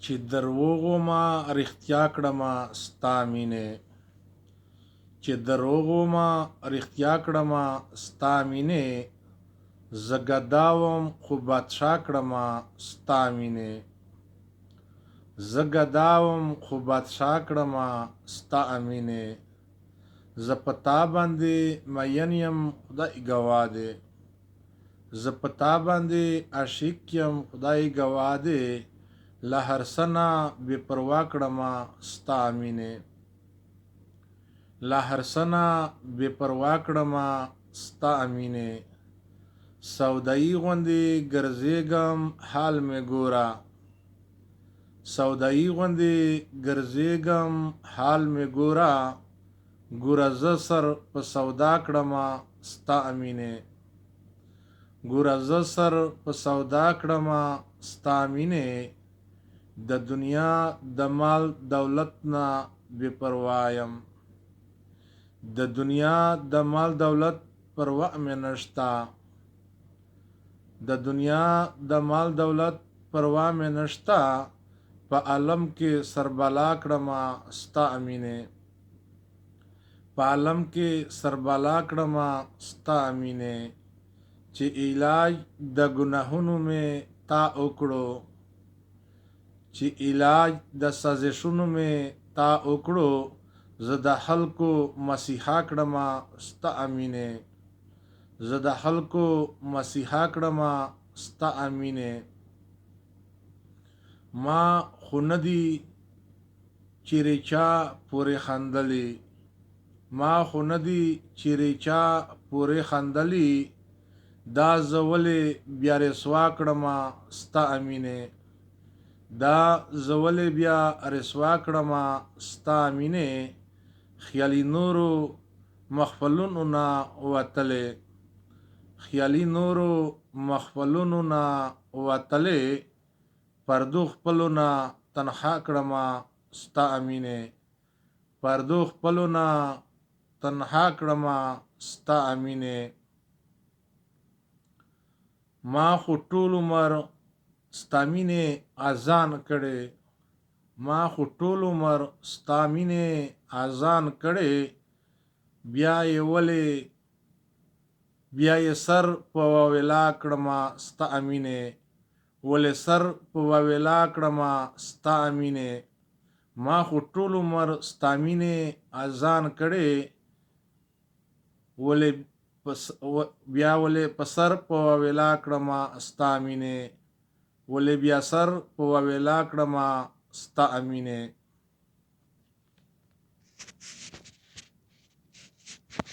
چې دروغو ما رښتیا کړمه ستا مینې، چې دروغو ما رښتیا کړمه ستا مینې، زه ګداوم خو بادشاه کړمه ستا مینې، زه ګداوم خو بادشاه کړمه ستا مینې، زه په تا باندې مین یم خدای ګواه دی، زه په تا باندې عاشق یم خدای ګواه دی، له هر څه نه بې پروا کړمه ستا مینې، له هر څه نه بې پروا کړمه ستا مینې، سودایي غوندې ګرځېږم حال مې ګوره، سودایي غوندې ګرځېږم حال مې ګوره، ګوره زه سر په سودا کړمه ستا مینې، ګوره زه سر په سودا کړمه ستا مینې، د دنیا د مال دولت نه بې پروا یم، د دنیا د مال دولت پروا مې نشته، د دنیا د مال دولت پروا مې نشته، په عالم کې سربلا کړمه ستا مینې، په عالم کې سربلا کړمه ستا مینې، چې علاج د ګناهونو مې تا وکړو، چې علاج د سازشونو مې تا وکړو، زه د خلکو مسیحا کړمه ستا مینې، زه د خلکو مسیحا کړمه ستا مینې، ما خو نه دي چیرې چا پورې خندلي، ما خو نه دي چیرې چا پورې خندلي، دا زه ولې بیا رسوا کړمه ستا مینې، دا زه ولې بیا رسوا کړمه ستا مینې، خیالي نورو محفلونو نه وتلې، خیالي نورو محفلونو نه وتلې، پردو خپلو نه تنها کړمه ستا مینې، پردو خپلو نه تنها کړمه ستا مینې، ما خو ټول عمر ستا مینې اذان کړې، ما خو ټول عمر ستا مینې اذان کړې، بیا یې ولې بیا یې سر په واویلا کړمه ستا مینې، ولې سر په واویلا کړمه ستا مینې، ما خو ټول عمر ستا مینې اذان کړې، ولې بیا ولې په سر په واویلا کړمه ستا مینې، ولې بیا سر په واویلا کړمه ستا مینې.